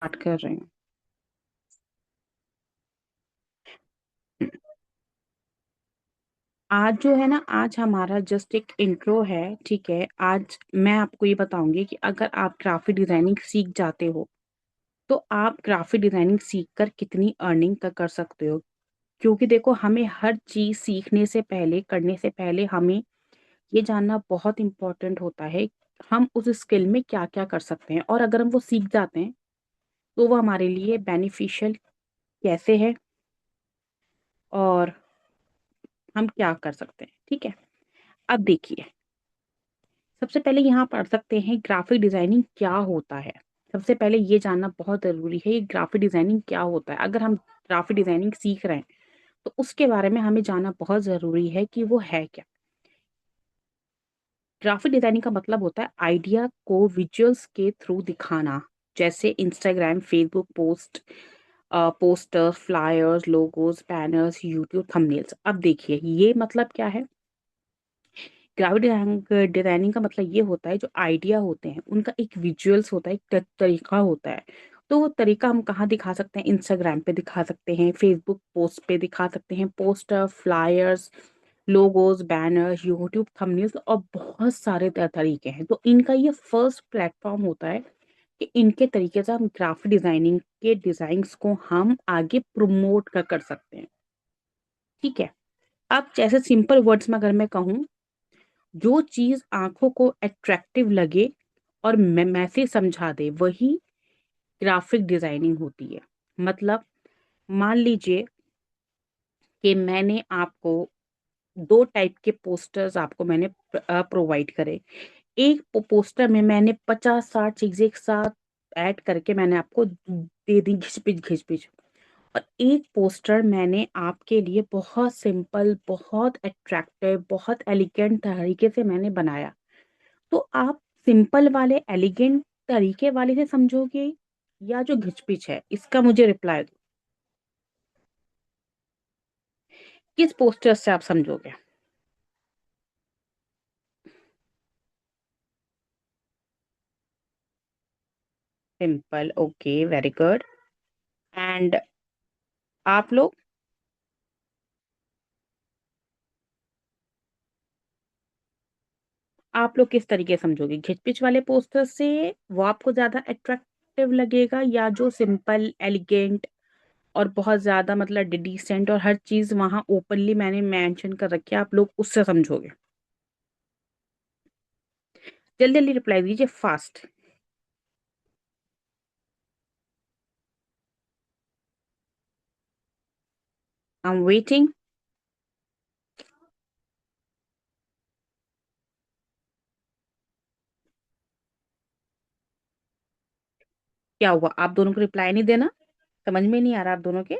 Start कर रहे हैं। आज जो है ना, आज हमारा जस्ट एक इंट्रो है। ठीक है, आज मैं आपको ये बताऊंगी कि अगर आप ग्राफिक डिजाइनिंग सीख जाते हो तो आप ग्राफिक डिजाइनिंग सीख कर कितनी अर्निंग कर सकते हो। क्योंकि देखो, हमें हर चीज सीखने से पहले, करने से पहले हमें ये जानना बहुत इंपॉर्टेंट होता है हम उस स्किल में क्या क्या कर सकते हैं, और अगर हम वो सीख जाते हैं तो वो हमारे लिए बेनिफिशियल कैसे है और हम क्या कर सकते हैं। ठीक है, अब देखिए, सबसे पहले यहाँ पढ़ सकते हैं ग्राफिक डिजाइनिंग क्या होता है। सबसे पहले ये जानना बहुत जरूरी है, ये ग्राफिक डिजाइनिंग क्या होता है। अगर हम ग्राफिक डिजाइनिंग सीख रहे हैं तो उसके बारे में हमें जानना बहुत जरूरी है कि वो है क्या। ग्राफिक डिजाइनिंग का मतलब होता है आइडिया को विजुअल्स के थ्रू दिखाना, जैसे Instagram, Facebook post, poster, flyers, logos, banners, YouTube thumbnails. अब देखिए, ये मतलब क्या है। ग्राफिक डिजाइनिंग का मतलब ये होता है, जो आइडिया होते हैं उनका एक विजुअल्स होता है, एक तरीका होता है। तो वो तरीका हम कहाँ दिखा सकते हैं? इंस्टाग्राम पे दिखा सकते हैं, फेसबुक पोस्ट पे दिखा सकते हैं, poster, flyers, logos, banner, YouTube thumbnails, और बहुत सारे तरीके हैं। तो इनका ये फर्स्ट प्लेटफॉर्म होता है कि इनके तरीके से हम ग्राफिक डिजाइनिंग के डिजाइन्स को हम आगे प्रमोट कर सकते हैं। ठीक है, अब जैसे सिंपल वर्ड्स में अगर मैं कहूँ, जो चीज आंखों को अट्रैक्टिव लगे और मैसेज समझा दे, वही ग्राफिक डिजाइनिंग होती है। मतलब, मान लीजिए कि मैंने आपको दो टाइप के पोस्टर्स आपको मैंने प्रोवाइड करे। एक पोस्टर में मैंने 50-60 चीजें एक साथ ऐड करके मैंने आपको दे दी, घिचपिच घिचपिच। और एक पोस्टर मैंने आपके लिए बहुत सिंपल, बहुत अट्रैक्टिव, बहुत एलिगेंट तरीके से मैंने बनाया। तो आप सिंपल वाले, एलिगेंट तरीके वाले से समझोगे या जो घिचपिच है, इसका मुझे रिप्लाई दो। किस पोस्टर से आप समझोगे? Simple, okay, very good. And आप लोग? आप लोग किस तरीके से समझोगे? घिचपिच वाले पोस्टर से वो आपको ज्यादा अट्रैक्टिव लगेगा, या जो सिंपल, एलिगेंट और बहुत ज्यादा मतलब डिसेंट और हर चीज वहां ओपनली मैंने मेंशन कर रखी है, आप लोग उससे समझोगे? जल्दी जल्दी रिप्लाई दीजिए, फास्ट। I am waiting. क्या हुआ, आप दोनों को रिप्लाई नहीं देना? समझ में नहीं आ रहा आप दोनों के?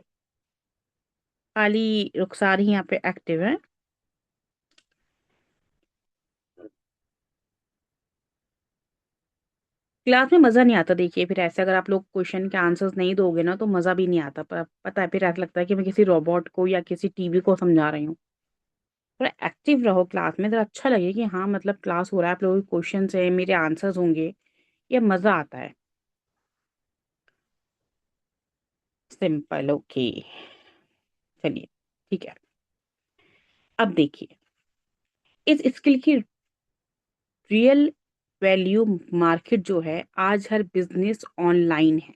खाली रुखसार ही यहाँ पे एक्टिव है। क्लास में मजा नहीं आता। देखिए, फिर ऐसे अगर आप लोग क्वेश्चन के आंसर्स नहीं दोगे ना तो मजा भी नहीं आता। पर पता है, फिर ऐसा लगता है कि मैं किसी रोबोट को या किसी टीवी को समझा रही हूँ। थोड़ा एक्टिव रहो क्लास में, जरा अच्छा लगे कि हाँ, मतलब क्लास हो रहा है, आप लोगों के क्वेश्चन है, मेरे आंसर्स होंगे, ये मजा आता है। सिंपल, ओके, चलिए, ठीक है। अब देखिए, इस स्किल की रियल वैल्यू मार्केट जो है, आज हर बिजनेस ऑनलाइन है,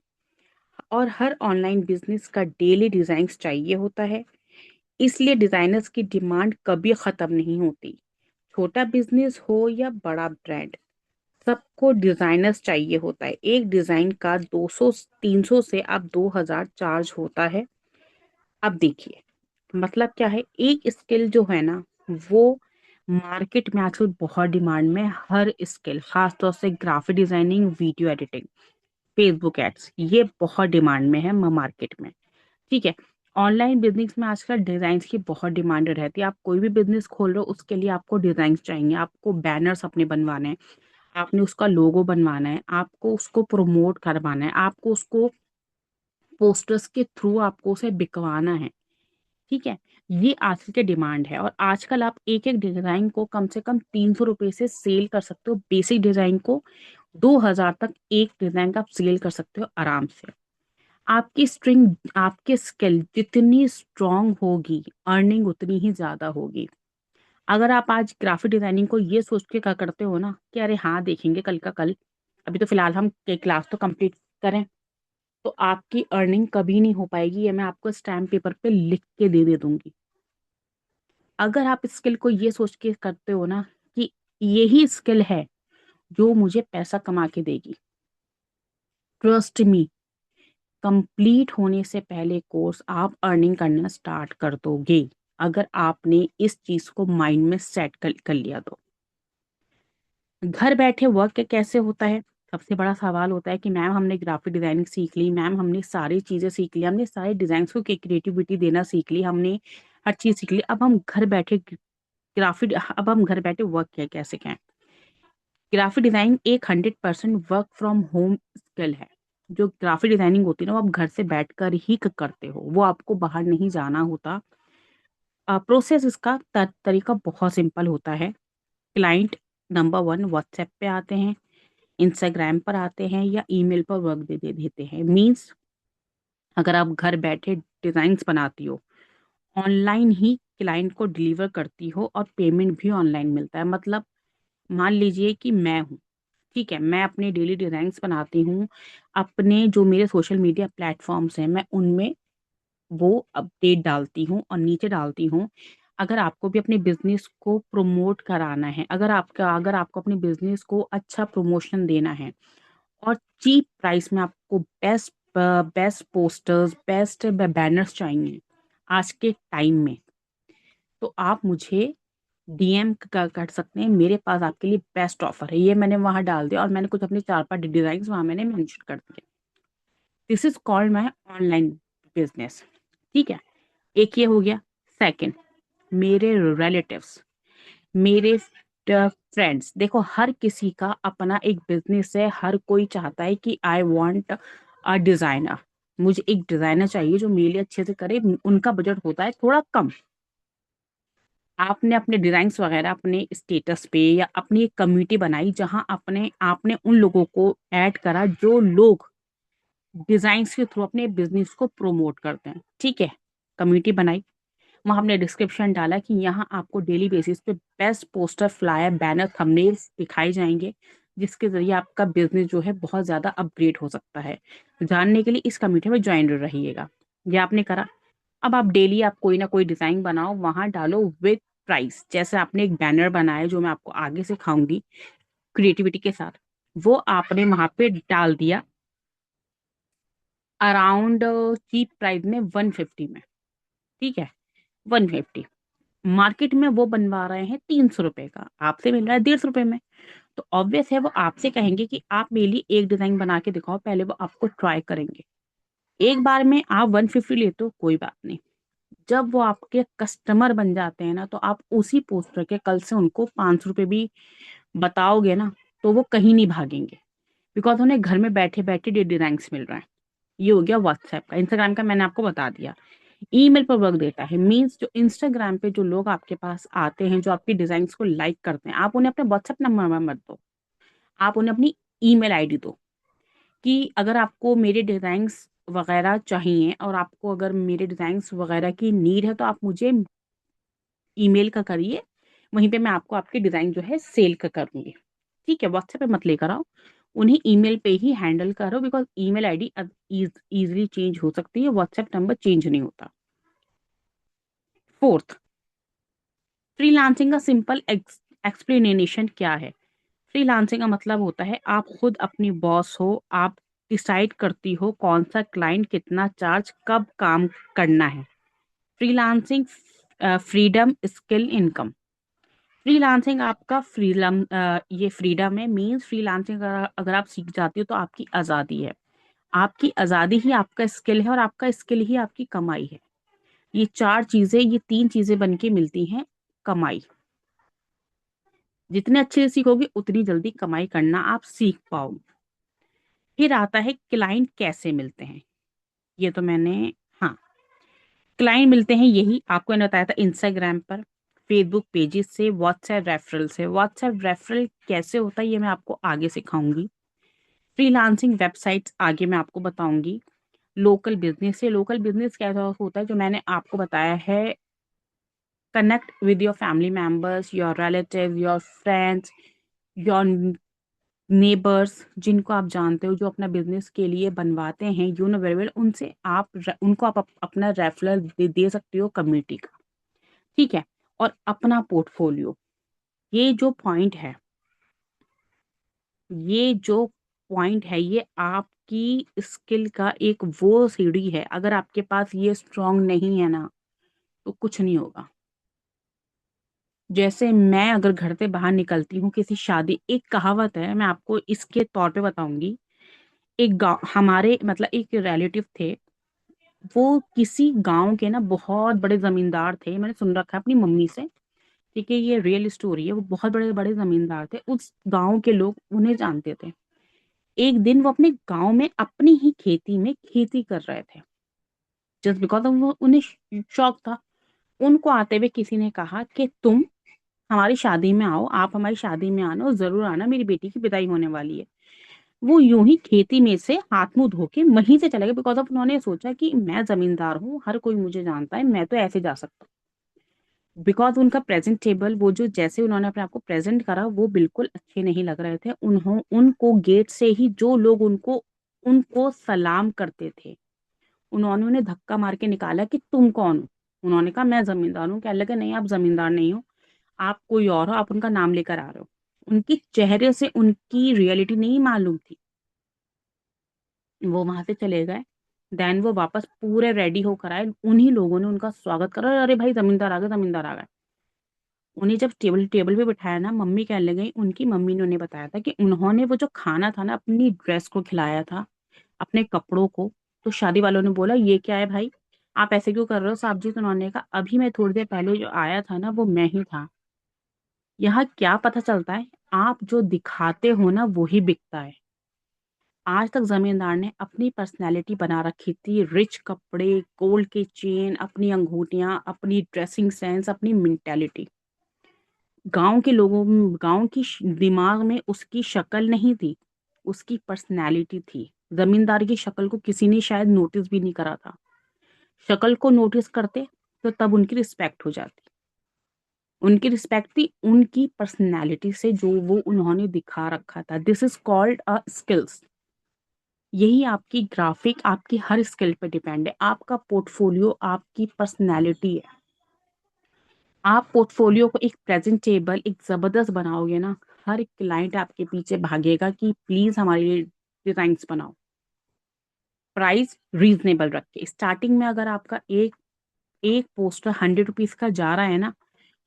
और हर ऑनलाइन बिजनेस का डेली डिजाइन्स चाहिए होता है। इसलिए डिजाइनर्स की डिमांड कभी खत्म नहीं होती। छोटा बिजनेस हो या बड़ा ब्रांड, सबको डिजाइनर्स चाहिए होता है। एक डिजाइन का 200-300 से अब 2000 चार्ज होता है। अब देखिए, मतलब क्या है, एक स्किल जो है ना, वो मार्केट में आजकल बहुत डिमांड में है। हर स्किल, खासतौर से graphic designing, video editing, Facebook ads, ये बहुत डिमांड में है मार्केट में। ठीक है, ऑनलाइन बिजनेस में आजकल डिजाइन की बहुत डिमांड रहती है। आप कोई भी बिजनेस खोल रहे हो, उसके लिए आपको डिजाइन चाहिए, आपको बैनर्स अपने बनवाने हैं, आपने उसका लोगो बनवाना है, आपको उसको प्रमोट करवाना है, आपको उसको पोस्टर्स के थ्रू आपको उसे बिकवाना है। ठीक है, ये आजकल की डिमांड है, और आजकल आप एक एक डिजाइन को कम से कम 300 रुपए से सेल कर सकते हो। बेसिक डिजाइन को 2000 तक एक डिजाइन का आप सेल कर सकते हो आराम से। आपकी स्किल जितनी स्ट्रांग होगी, अर्निंग उतनी ही ज़्यादा होगी। अगर आप आज ग्राफिक डिज़ाइनिंग को ये सोच के क्या करते हो ना कि अरे हाँ, देखेंगे कल का कल, अभी तो फ़िलहाल हम के क्लास तो कंप्लीट करें, तो आपकी अर्निंग कभी नहीं हो पाएगी। ये मैं आपको स्टैम्प पेपर पे लिख के दे दूँगी। अगर आप स्किल को ये सोच के करते हो ना कि यही स्किल है जो मुझे पैसा कमा के देगी, ट्रस्ट मी, कंप्लीट होने से पहले कोर्स आप अर्निंग करना स्टार्ट कर दोगे, अगर आपने इस चीज़ को माइंड में सेट कर लिया तो। घर बैठे वर्क कैसे होता है? सबसे बड़ा सवाल होता है कि मैम हमने ग्राफिक डिज़ाइनिंग सीख ली, मैम हमने सारी चीज़ें सीख ली, हमने सारे डिज़ाइन्स को क्रिएटिविटी देना सीख ली, हमने हर चीज़ सीख ली, अब हम घर बैठे वर्क क्या कैसे करें? ग्राफिक डिज़ाइनिंग एक 100% वर्क फ्रॉम होम स्किल है। जो ग्राफिक डिज़ाइनिंग होती है ना, वो आप घर से बैठकर ही करते हो, वो आपको बाहर नहीं जाना होता। प्रोसेस इसका तरीका बहुत सिंपल होता है। क्लाइंट नंबर 1 व्हाट्सएप पे आते हैं, इंस्टाग्राम पर आते हैं या ईमेल पर वर्क दे देते हैं। मीन्स अगर आप घर बैठे डिज़ाइन्स बनाती हो, ऑनलाइन ही क्लाइंट को डिलीवर करती हो और पेमेंट भी ऑनलाइन मिलता है। मतलब मान लीजिए कि मैं हूँ, ठीक है? मैं अपने डेली डिज़ाइन्स बनाती हूँ, अपने जो मेरे सोशल मीडिया प्लेटफ़ॉर्म्स हैं, मैं उनमें वो अपडेट डालती हूँ और नीचे डालती हूँ, अगर आपको भी अपने बिज़नेस को प्रमोट कराना है, अगर आपको अपने बिज़नेस को अच्छा प्रमोशन देना है और चीप प्राइस में आपको बेस्ट पोस्टर्स, बेस्ट बैनर्स चाहिए आज के टाइम में, तो आप मुझे डीएम कर सकते हैं। मेरे पास आपके लिए बेस्ट ऑफर है। ये मैंने वहाँ डाल दिया और मैंने कुछ अपने 4-5 डिज़ाइन्स वहाँ मैंने मेंशन कर दिए। This is called my online business, ठीक है? एक ये हो गया। सेकंड, मेरे रिलेटिव्स, मेरे फ्रेंड्स, देखो हर किसी का अपना एक बिज़नेस है, हर कोई चाहता है कि आई वांट अ डिज़ाइनर, मुझे एक डिज़ाइनर चाहिए जो मेरे लिए अच्छे से करे। उनका बजट होता है थोड़ा कम। आपने अपने डिज़ाइन्स वगैरह अपने स्टेटस पे या अपनी एक कम्युनिटी बनाई जहाँ अपने आपने उन लोगों को ऐड करा जो लोग डिज़ाइन्स के थ्रू अपने बिज़नेस को प्रमोट करते हैं, ठीक है? कम्युनिटी बनाई, वहाँ हमने डिस्क्रिप्शन डाला कि यहाँ आपको डेली बेसिस पे best poster, flyer, banner, thumbnails दिखाए जाएँगे, जिसके ज़रिए आपका बिज़नेस जो है बहुत ज़्यादा अपग्रेड हो सकता है। जानने के लिए इस कम्युनिटी में जॉइन रहिएगा। ये आपने करा। अब आप कोई ना कोई डिज़ाइन बनाओ, वहाँ डालो विद प्राइस। जैसे आपने एक बैनर बनाया जो मैं आपको आगे सिखाऊँगी क्रिएटिविटी के साथ, वो आपने वहाँ पे डाल दिया अराउंड चीप प्राइस में 150 में, ठीक है? 150। मार्केट में वो बनवा रहे हैं ₹300 का, आपसे मिल रहा है ₹150 में। तो ऑब्वियस है वो आपसे कहेंगे कि आप मेरे लिए एक डिज़ाइन बना के दिखाओ, पहले वो आपको ट्राई करेंगे। एक बार में आप 150 लेते हो कोई बात नहीं। जब वो आपके कस्टमर बन जाते हैं ना, तो आप उसी पोस्टर के कल से उनको ₹500 भी बताओगे ना, तो वो कहीं नहीं भागेंगे। बिकॉज़ उन्हें घर में बैठे-बैठे डिज़ाइन्स मिल रहा है। ये हो गया व्हाट्सएप का। इंस्टाग्राम का मैंने आपको बता दिया। ईमेल पर वर्क देता है, मीन्स जो इंस्टाग्राम पे जो लोग आपके पास आते हैं, जो आपकी डिज़ाइन्स को लाइक करते हैं, आप उन्हें अपने व्हाट्सएप नंबर मत दो। आप उन्हें अपनी ईमेल आईडी दो कि अगर आपको मेरे डिज़ाइन्स वगैरह चाहिए और आपको अगर मेरे डिज़ाइन्स वगैरह की नीड है, तो आप मुझे ईमेल का करिए, वहीं पे मैं आपको आपके डिज़ाइन जो है सेल का करूँगी। ठीक है? व्हाट्सएप पे मत लेकर आओ, उन्हें ईमेल पे ही हैंडल करो because email ID easily change हो सकती है, व्हाट्सएप नंबर चेंज नहीं होता। 4th, फ्रीलांसिंग का सिंपल एक्सप्लेनेशन क्या है? फ्रीलांसिंग का मतलब होता है आप खुद अपनी बॉस हो, आप डिसाइड करती हो कौन-सा क्लाइंट कितना चार्ज कब काम करना है। Freelancing freedom, skill, income. Freelancing आपका ये फ्रीडम है, मीन्स फ्रीलांसिंग अगर अगर आप सीख जाती हो तो आपकी आज़ादी है। आपकी आज़ादी ही आपका स्किल है और आपका स्किल ही आपकी कमाई है। ये 3 चीज़ें बन के मिलती हैं कमाई। जितने अच्छे से सीखोगे उतनी जल्दी कमाई करना आप सीख पाओगे। फिर आता है क्लाइंट कैसे मिलते हैं? ये तो मैंने हाँ, क्लाइंट मिलते हैं यही आपको मैंने बताया था इंस्टाग्राम पर, फेसबुक पेजेस से, व्हाट्सएप रेफरल से। व्हाट्सएप रेफरल कैसे होता है ये मैं आपको आगे सिखाऊँगी। फ्रीलांसिंग वेबसाइट्स आगे मैं आपको बताऊँगी। लोकल बिजनेस से, लोकल बिजनेस कैसा होता है जो मैंने आपको बताया है, connect with your family members, your relative, your friends, your neighbours, जिनको आप जानते हो जो अपना बिजनेस के लिए बनवाते हैं, यू नो वेरी वेल, उनसे आप उनको आप अपना रेफरल दे सकते हो कम्युनिटी का। ठीक है। और अपना पोर्टफोलियो, ये जो पॉइंट है, ये जो पॉइंट है, ये आपकी स्किल का एक वो सीढ़ी है। अगर आपके पास ये स्ट्रांग नहीं है ना, तो कुछ नहीं होगा। जैसे मैं अगर घर से बाहर निकलती हूँ किसी शादी, एक कहावत है, मैं आपको इसके तौर पे बताऊंगी। एक गाँव, हमारे मतलब एक रिलेटिव थे, वो किसी गांव के ना बहुत बड़े जमींदार थे, मैंने सुन रखा है अपनी मम्मी से। ठीक है, ये रियल स्टोरी है। वो बहुत बड़े बड़े जमींदार थे, उस गांव के लोग उन्हें जानते थे। एक दिन वो अपने गांव में अपनी ही खेती में खेती कर रहे थे, जस्ट बिकॉज वो उन्हें शौक था। उनको आते हुए किसी ने कहा कि तुम हमारी शादी में आओ, आप हमारी शादी में आना और जरूर आना, मेरी बेटी की विदाई होने वाली है। वो यूं ही खेती में से हाथ मुंह धो के वहीं से चले गए, बिकॉज ऑफ उन्होंने सोचा कि मैं जमींदार हूँ, हर कोई मुझे जानता है, मैं तो ऐसे जा सकता हूँ। बिकॉज उनका प्रेजेंटेबल, वो जो जैसे उन्होंने अपने आप को प्रेजेंट करा, वो बिल्कुल अच्छे नहीं लग रहे थे। उनको गेट से ही जो लोग उनको उनको सलाम करते थे, उन्होंने उन्हें धक्का मार के निकाला कि तुम कौन हो। उन्होंने कहा मैं जमींदार हूँ। कह लगे नहीं, आप जमींदार नहीं हो, आप कोई और हो, आप उनका नाम लेकर आ रहे हो। उनके चेहरे से उनकी रियलिटी नहीं मालूम थी। वो वहां से चले गए। देन वो वापस पूरे रेडी होकर आए, उन्हीं लोगों ने उनका स्वागत करा, अरे भाई जमींदार आ गए, जमींदार आ गए। उन्हें जब टेबल टेबल पे बिठाया ना, मम्मी कहने लगी, उनकी मम्मी ने उन्हें बताया था कि उन्होंने वो जो खाना था ना, अपनी ड्रेस को खिलाया था, अपने कपड़ों को। तो शादी वालों ने बोला ये क्या है भाई, आप ऐसे क्यों कर रहे हो साहब जी। तो उन्होंने कहा अभी मैं थोड़ी देर पहले जो आया था ना, वो मैं ही था। यहाँ क्या पता चलता है, आप जो दिखाते हो ना, वो ही बिकता है। आज तक जमींदार ने अपनी पर्सनैलिटी बना रखी थी, रिच कपड़े, गोल्ड की चेन, अपनी अंगूठियां, अपनी ड्रेसिंग सेंस, अपनी मेंटेलिटी। गांव की दिमाग में उसकी शक्ल नहीं थी, उसकी पर्सनैलिटी थी। जमींदार की शक्ल को किसी ने शायद नोटिस भी नहीं करा था। शक्ल को नोटिस करते तो तब उनकी रिस्पेक्ट हो जाती। उनकी रिस्पेक्ट थी उनकी पर्सनैलिटी से, जो वो उन्होंने दिखा रखा था। This is called a skills. यही आपकी ग्राफिक, आपकी हर स्किल पे डिपेंड है। आपका पोर्टफोलियो आपकी पर्सनैलिटी है। आप पोर्टफोलियो को एक प्रेजेंटेबल, एक जबरदस्त बनाओगे ना, हर एक क्लाइंट आपके पीछे भागेगा कि प्लीज हमारे लिए डिजाइन्स बनाओ। प्राइस रीजनेबल रख के, स्टार्टिंग में अगर आपका एक एक पोस्टर 100 रुपीज का जा रहा है ना,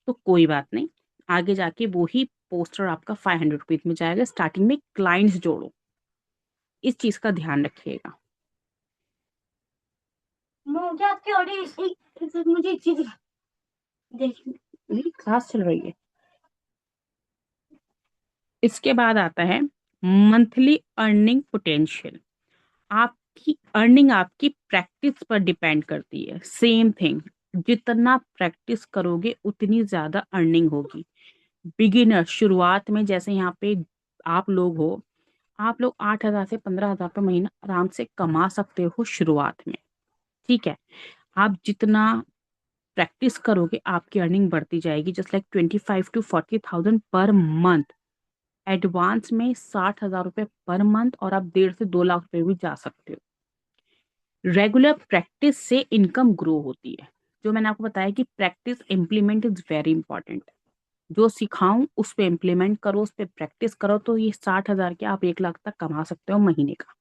तो कोई बात नहीं, आगे जाके वो ही पोस्टर आपका 500 रुपीज में जाएगा। स्टार्टिंग में क्लाइंट्स जोड़ो, इस चीज का ध्यान रखिएगा। मुझे एक चीज देख, मेरी क्लास चल रही है। इसके बाद आता है मंथली अर्निंग पोटेंशियल। आपकी अर्निंग आपकी प्रैक्टिस पर डिपेंड करती है। सेम थिंग, जितना प्रैक्टिस करोगे उतनी ज्यादा अर्निंग होगी। बिगिनर, शुरुआत में, जैसे यहाँ पे आप लोग हो, आप लोग 8,000 से 15,000 पर महीना आराम से कमा सकते हो शुरुआत में। ठीक है। आप जितना प्रैक्टिस करोगे आपकी अर्निंग बढ़ती जाएगी, just like 25 to 40,000 per month. Advance में 60,000 रुपये पर मंथ, और आप 1.5 से 2 लाख रुपए भी जा सकते हो। रेगुलर प्रैक्टिस से इनकम ग्रो होती है। जो मैंने आपको बताया कि practice implement is very important. जो सिखाऊं उस पे इम्प्लीमेंट करो, उस पे प्रैक्टिस करो, तो ये 60,000 के आप 1 लाख तक कमा सकते हो महीने का।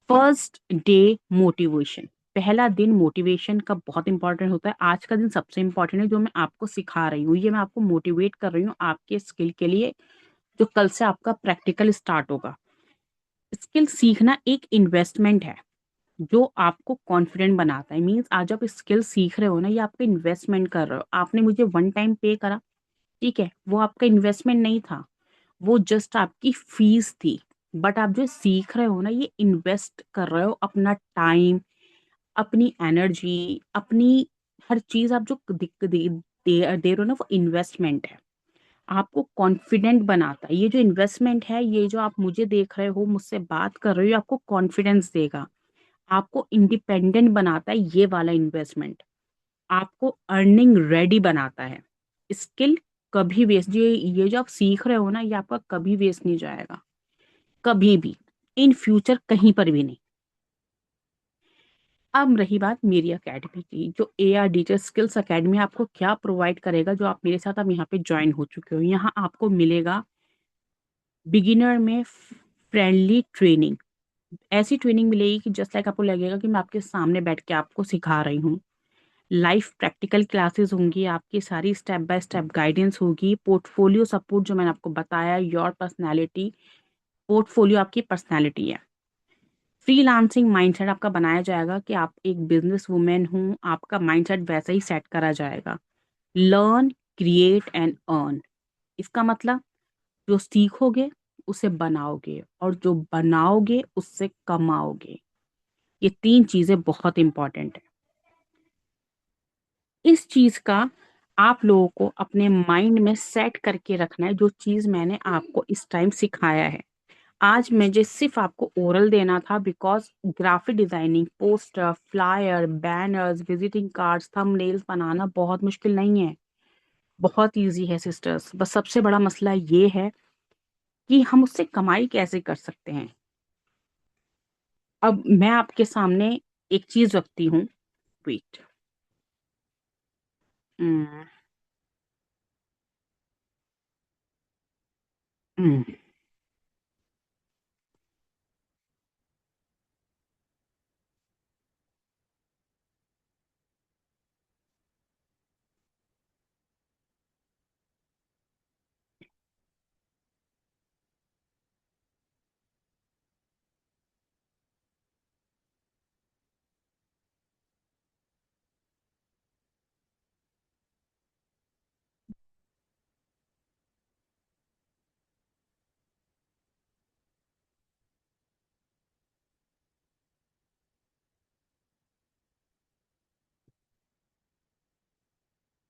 First day motivation. पहला दिन मोटिवेशन का बहुत इंपॉर्टेंट होता है। आज का दिन सबसे इंपॉर्टेंट है, जो मैं आपको सिखा रही हूँ, ये मैं आपको मोटिवेट कर रही हूँ आपके स्किल के लिए, जो कल से आपका प्रैक्टिकल स्टार्ट होगा। स्किल सीखना एक इन्वेस्टमेंट है जो आपको कॉन्फिडेंट बनाता है। मीन्स आज आप स्किल सीख रहे हो ना, ये आपका इन्वेस्टमेंट कर रहे हो। आपने मुझे वन टाइम पे करा, ठीक है, वो आपका इन्वेस्टमेंट नहीं था, वो जस्ट आपकी फीस थी। बट आप जो सीख रहे हो ना, ये इन्वेस्ट कर रहे हो अपना टाइम, अपनी एनर्जी, अपनी हर चीज। आप जो दे रहे हो ना, वो इन्वेस्टमेंट है। आपको कॉन्फिडेंट बनाता है। ये जो इन्वेस्टमेंट है, ये जो आप मुझे देख रहे हो, मुझसे बात कर रहे हो, ये आपको कॉन्फिडेंस देगा, आपको इंडिपेंडेंट बनाता है ये वाला इन्वेस्टमेंट, आपको अर्निंग रेडी बनाता है। स्किल कभी वेस्ट, ये जो आप सीख रहे हो ना, ये आपका कभी वेस्ट नहीं जाएगा, कभी भी, इन फ्यूचर कहीं पर भी नहीं। अब रही बात मेरी एकेडमी की, जो AR डिजिटल स्किल्स एकेडमी आपको क्या प्रोवाइड करेगा, जो आप मेरे साथ अब यहाँ पे ज्वाइन हो चुके हो। यहाँ आपको मिलेगा बिगिनर में फ्रेंडली ट्रेनिंग। ऐसी ट्रेनिंग मिलेगी कि जस्ट लाइक आपको लगेगा कि मैं आपके सामने बैठ के आपको सिखा रही हूँ। लाइफ प्रैक्टिकल क्लासेस होंगी, आपकी सारी स्टेप बाय स्टेप गाइडेंस होगी, पोर्टफोलियो सपोर्ट जो मैंने आपको बताया, योर पर्सनैलिटी, पोर्टफोलियो आपकी पर्सनैलिटी है। फ्रीलांसिंग माइंडसेट आपका बनाया जाएगा कि आप एक बिजनेस वुमेन हूँ, आपका माइंडसेट वैसा ही सेट करा जाएगा। लर्न, क्रिएट एंड अर्न, इसका मतलब जो सीखोगे उसे बनाओगे, और जो बनाओगे उससे कमाओगे। ये 3 चीजें बहुत इंपॉर्टेंट है। इस चीज का आप लोगों को अपने माइंड में सेट करके रखना है, जो चीज मैंने आपको इस टाइम सिखाया है। आज मुझे सिर्फ आपको ओरल देना था, because graphic designing, poster, flyer, banners, visiting cards, thumbnails बनाना बहुत मुश्किल नहीं है, बहुत इजी है सिस्टर्स। बस सबसे बड़ा मसला ये है कि हम उससे कमाई कैसे कर सकते हैं। अब मैं आपके सामने एक चीज रखती हूँ, वेट। हम्म, हम्म,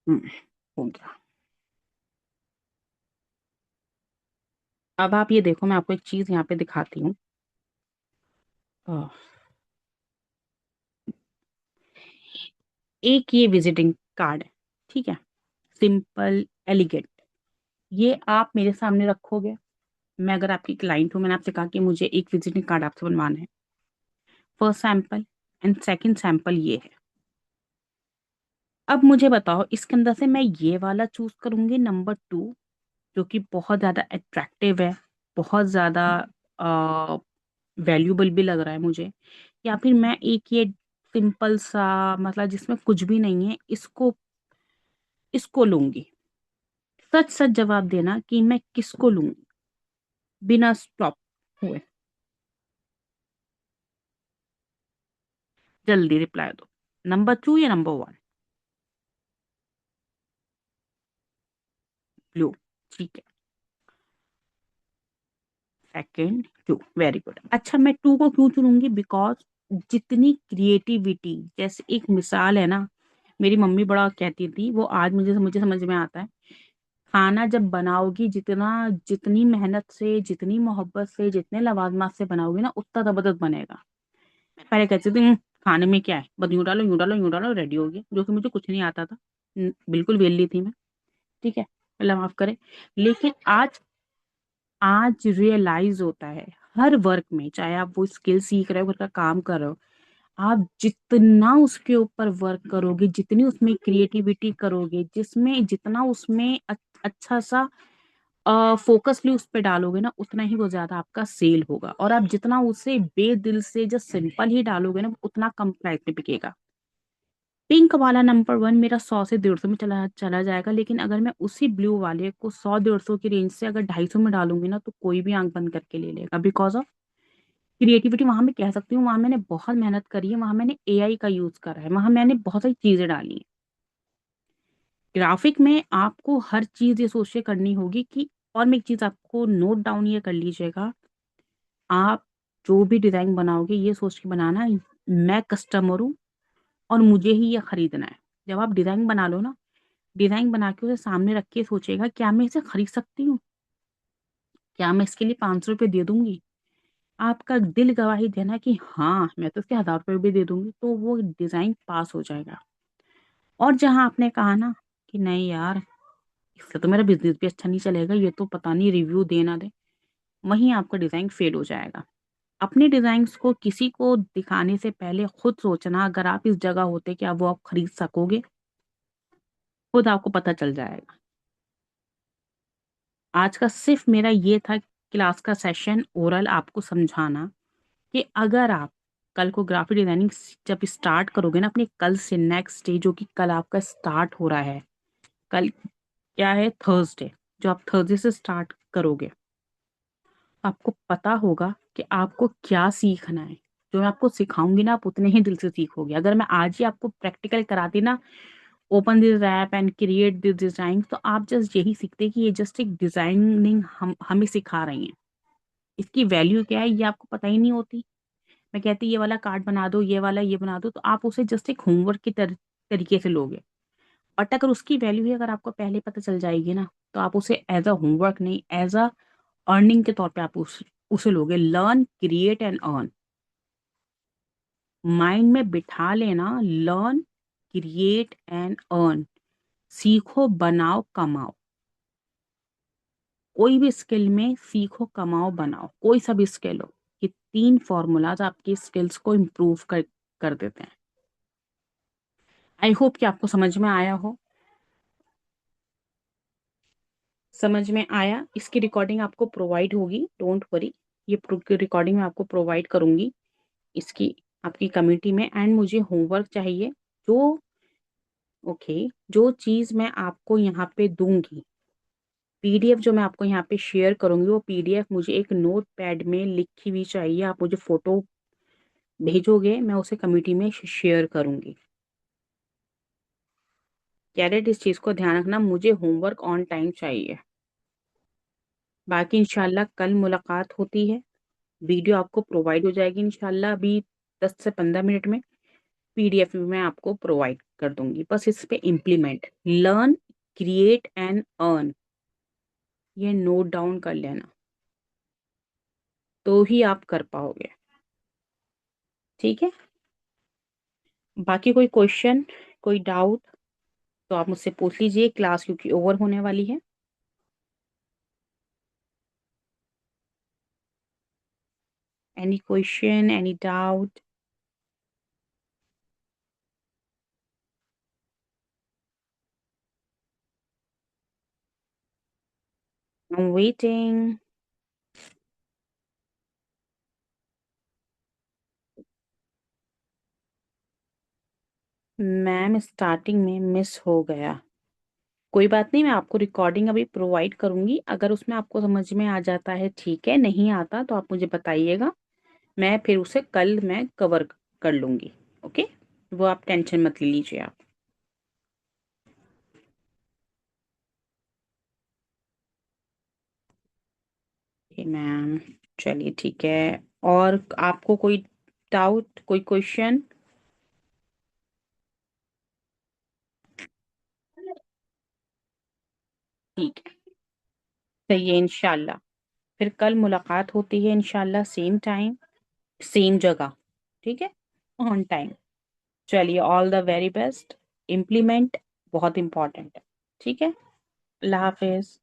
हम्म, हो गया। अब आप ये देखो, मैं आपको एक चीज यहाँ पे दिखाती हूँ। आह, एक ये विजिटिंग कार्ड है, ठीक है, सिंपल, एलिगेंट। ये आप मेरे सामने रखोगे, मैं अगर आपकी क्लाइंट हूँ, मैंने आपसे कहा कि मुझे एक विजिटिंग कार्ड आपसे बनवाना है। First sample and second sample ये है। अब मुझे बताओ, इसके अंदर से मैं ये वाला चूज करूंगी, नंबर 2, जो कि बहुत ज्यादा अट्रैक्टिव है, बहुत ज्यादा वैल्यूबल भी लग रहा है मुझे, या फिर मैं एक ये सिंपल सा, मतलब जिसमें कुछ भी नहीं है, इसको इसको लूंगी। सच सच जवाब देना कि मैं किसको लूंगी, बिना स्टॉप हुए, जल्दी रिप्लाई दो। नंबर 2 या नंबर 1? ब्लू, ठीक है। Second 2, very good. अच्छा, मैं 2 को क्यों चुनूंगी? बिकॉज जितनी क्रिएटिविटी, जैसे एक मिसाल है ना, मेरी मम्मी बड़ा कहती थी, वो आज मुझे समझ में आता है। खाना जब बनाओगी, जितना जितनी मेहनत से, जितनी मोहब्बत से, जितने लवाजमात से बनाओगी ना, उतना जबरदस्त बनेगा। पहले कहती थी, खाने में क्या है, बस यूं डालो यूं डालो यूं डालो, रेडी हो गया", जो कि मुझे कुछ नहीं आता था। बिल्कुल वेली थी मैं, ठीक है, अल्लाह माफ करे। लेकिन आज आज रियलाइज होता है, हर वर्क में, चाहे आप वो स्किल सीख रहे हो, घर का काम कर रहे हो, आप जितना उसके ऊपर वर्क करोगे, जितनी उसमें क्रिएटिविटी करोगे, जिसमें जितना उसमें अच्छा सा फोकसली उस पे डालोगे ना, उतना ही वो ज्यादा आपका सेल होगा। और आप जितना उसे बेदिल से जो सिंपल ही डालोगे ना, उतना कम प्राइस में बिकेगा। पिंक वाला नंबर 1 मेरा 100 से 150 में चला चला जाएगा, लेकिन अगर मैं उसी ब्लू वाले को 100-150 की रेंज से अगर 250 में डालूंगी ना, तो कोई भी आंख बंद करके ले लेगा, बिकॉज ऑफ क्रिएटिविटी। वहां मैं कह सकती हूँ, वहां मैंने बहुत मेहनत करी है, वहां मैंने AI का यूज करा है, वहां मैंने बहुत सारी चीजें डाली है। ग्राफिक में आपको हर चीज ये सोच के करनी होगी कि, और मैं एक चीज आपको नोट डाउन ये कर लीजिएगा, आप जो भी डिजाइन बनाओगे, ये सोच के बनाना, मैं कस्टमर हूँ और मुझे ही ये खरीदना है। जब आप डिजाइन बना लो ना, डिजाइन बना के उसे सामने रख के सोचेगा क्या मैं इसे खरीद सकती हूँ, क्या मैं इसके लिए 500 रुपये दे दूंगी। आपका दिल गवाही देना कि हाँ मैं तो इसके 1000 रुपये भी दे दूंगी, तो वो डिजाइन पास हो जाएगा। और जहां आपने कहा ना कि नहीं यार, इससे तो मेरा बिजनेस भी अच्छा नहीं चलेगा, ये तो पता नहीं रिव्यू देना दे, वहीं आपका डिजाइन फेल हो जाएगा। अपने डिजाइन्स को किसी को दिखाने से पहले खुद सोचना, अगर आप इस जगह होते क्या वो आप खरीद सकोगे, खुद आपको पता चल जाएगा। आज का सिर्फ मेरा ये था क्लास का सेशन ओरल आपको समझाना कि अगर आप कल को ग्राफिक डिजाइनिंग जब स्टार्ट करोगे ना, अपने कल से नेक्स्ट डे जो कि कल आपका स्टार्ट हो रहा है, कल क्या है, थर्सडे, जो आप थर्सडे से स्टार्ट करोगे, आपको पता होगा कि आपको क्या सीखना है। जो मैं आपको सिखाऊंगी ना, आप उतने ही दिल से सीखोगे। अगर मैं आज ही आपको प्रैक्टिकल कराती ना, open this app and create this design, तो आप जस्ट यही सीखते कि ये जस्ट एक डिजाइनिंग हम हमें सिखा रही हैं। इसकी वैल्यू क्या है ये आपको पता ही नहीं होती। मैं कहती ये वाला कार्ड बना दो, ये वाला ये बना दो, तो आप उसे जस्ट एक होमवर्क की तरीके से लोगे। बट अगर उसकी वैल्यू ही अगर आपको पहले पता चल जाएगी ना, तो आप उसे एज अ होमवर्क नहीं, एज अ अर्निंग के तौर पे आप उसे लोगे। Learn create and earn, mind में बिठा लेना। लर्न क्रिएट एंड अर्न, सीखो बनाओ कमाओ। कोई भी स्किल में सीखो कमाओ बनाओ, कोई सा भी स्किल हो, ये तीन फॉर्मूलाज आपकी स्किल्स को इम्प्रूव कर देते हैं। आई होप कि आपको समझ में आया हो। समझ में आया। इसकी रिकॉर्डिंग आपको प्रोवाइड होगी, डोंट वरी। ये रिकॉर्डिंग मैं आपको प्रोवाइड करूंगी इसकी, आपकी कम्युनिटी में। एंड मुझे होमवर्क चाहिए जो, ओके, जो चीज मैं आपको यहाँ पे दूंगी, पीडीएफ जो मैं आपको यहाँ पे शेयर करूंगी, वो पीडीएफ मुझे एक नोट पैड में लिखी हुई चाहिए। आप मुझे फोटो भेजोगे, मैं उसे कम्युनिटी में शेयर करूंगी। कैरेट, इस चीज को ध्यान रखना, मुझे होमवर्क ऑन टाइम चाहिए। बाकी इंशाल्लाह कल मुलाकात होती है। वीडियो आपको प्रोवाइड हो जाएगी इंशाल्लाह अभी 10 से 15 मिनट में। पीडीएफ में मैं आपको प्रोवाइड कर दूंगी। बस इस पे implement, learn create and earn, ये नोट डाउन कर लेना, तो ही आप कर पाओगे। ठीक है। बाकी कोई क्वेश्चन, कोई डाउट, तो आप मुझसे पूछ लीजिए, क्लास क्योंकि ओवर होने वाली है। Any question, any doubt? I am waiting. Ma'am starting में मिस हो गया, कोई बात नहीं, मैं आपको रिकॉर्डिंग अभी प्रोवाइड करूंगी। अगर उसमें आपको समझ में आ जाता है ठीक है, नहीं आता तो आप मुझे बताइएगा, मैं फिर उसे कल मैं कवर कर लूंगी। ओके, वो आप टेंशन मत ले लीजिए आप। मैम चलिए ठीक है। और आपको कोई डाउट, कोई क्वेश्चन? ठीक है, सही है इंशाल्लाह। फिर कल मुलाकात होती है इंशाल्लाह, सेम टाइम सेम जगह। ठीक है, ऑन टाइम। चलिए, all the very best. Implement बहुत इंपॉर्टेंट है। ठीक है, अल्लाह हाफिज।